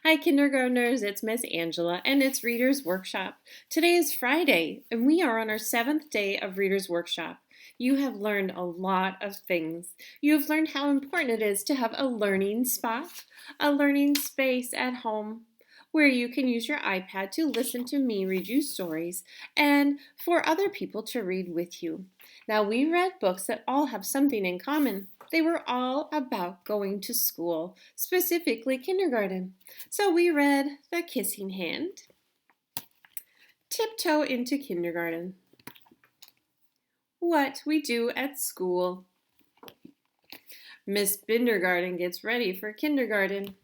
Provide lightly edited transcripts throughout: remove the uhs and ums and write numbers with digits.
Hi, kindergartners. It's Miss Angela, and it's Reader's Workshop. Today is Friday, and we are on our 7th day of Reader's Workshop. You have learned a lot of things. You have learned how important it is to have a learning spot, a learning space at home, where you can use your iPad to listen to me read you stories and for other people to read with you. Now, we read books that all have something in common. They were all about going to school, specifically kindergarten. So we read The Kissing Hand, Tiptoe into Kindergarten, What We Do at School, Miss Bindergarten Gets Ready for Kindergarten,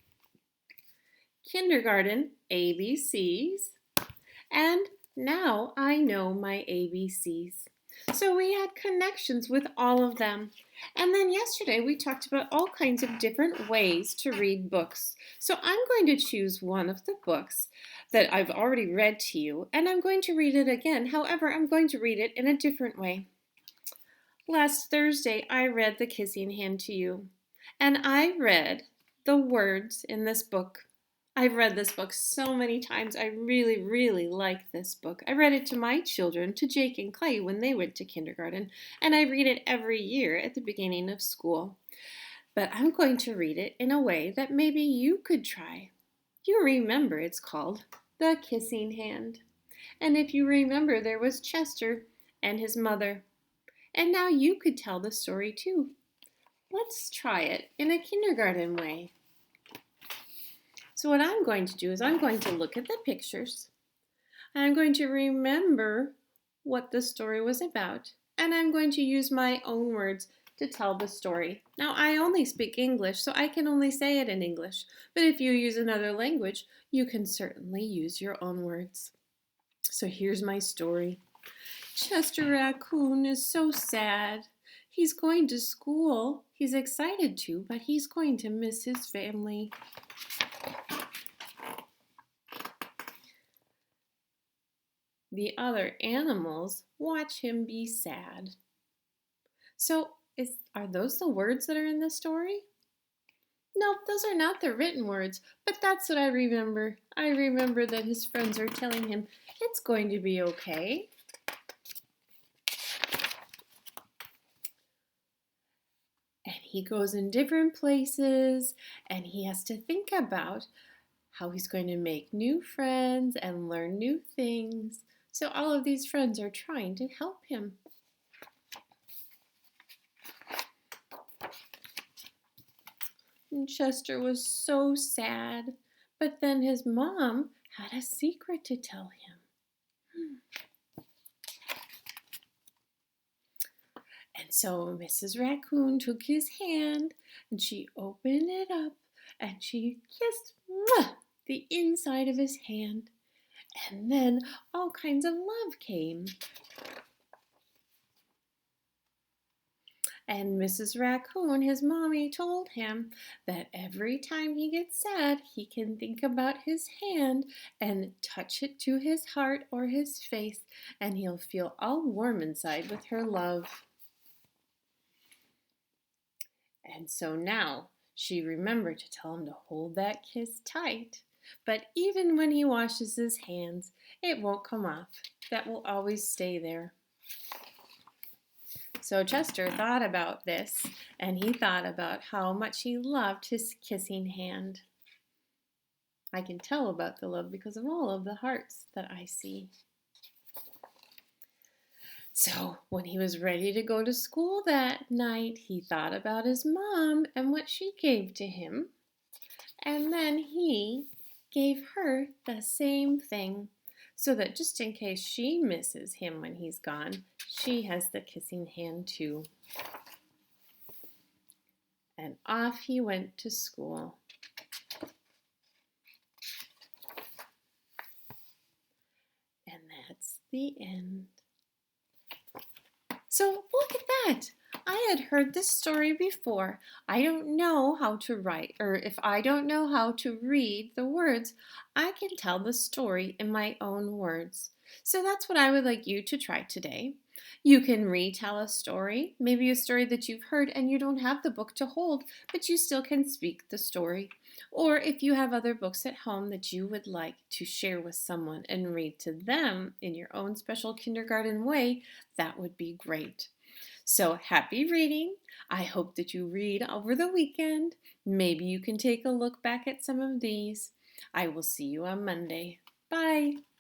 Kindergarten ABCs, and Now I Know My ABCs. So we had connections with all of them. And then yesterday we talked about all kinds of different ways to read books. So I'm going to choose one of the books that I've already read to you, and I'm going to read it again. However, I'm going to read it in a different way. Last Thursday, I read The Kissing Hand to you, and I read the words in this book. I've read this book so many times. I really, really like this book. I read it to my children, to Jake and Clay, when they went to kindergarten, and I read it every year at the beginning of school. But I'm going to read it in a way that maybe you could try. You remember it's called The Kissing Hand. And if you remember, there was Chester and his mother. And now you could tell the story too. Let's try it in a kindergarten way. So what I'm going to do is I'm going to look at the pictures. I'm going to remember what the story was about. And I'm going to use my own words to tell the story. Now, I only speak English, so I can only say it in English. But if you use another language, you can certainly use your own words. So here's my story. Chester Raccoon is so sad. He's going to school. He's excited to, but he's going to miss his family. The other animals watch him be sad. So, are those the words that are in the story? No, those are not the written words, but that's what I remember. I remember that his friends are telling him, it's going to be okay. And he goes in different places, and he has to think about how he's going to make new friends and learn new things. So all of these friends are trying to help him. And Chester was so sad, but then his mom had a secret to tell him. And so Mrs. Raccoon took his hand and she opened it up and she kissed the inside of his hand. And then all kinds of love came. And Mrs. Raccoon, his mommy, told him that every time he gets sad, he can think about his hand and touch it to his heart or his face, and he'll feel all warm inside with her love. And so now she remembered to tell him to hold that kiss tight. But even when he washes his hands, it won't come off. That will always stay there. So Chester thought about this, and he thought about how much he loved his kissing hand. I can tell about the love because of all of the hearts that I see. So when he was ready to go to school that night, he thought about his mom and what she gave to him. And then he gave her the same thing, so that just in case she misses him when he's gone, she has the kissing hand too. And off he went to school. And that's the end. So look at that. I had heard this story before. I don't know how to write, or if I don't know how to read the words, I can tell the story in my own words. So that's what I would like you to try today. You can retell a story, maybe a story that you've heard and you don't have the book to hold, but you still can speak the story. Or if you have other books at home that you would like to share with someone and read to them in your own special kindergarten way, that would be great. So happy reading. I hope that you read over the weekend. Maybe you can take a look back at some of these. I will see you on Monday. Bye.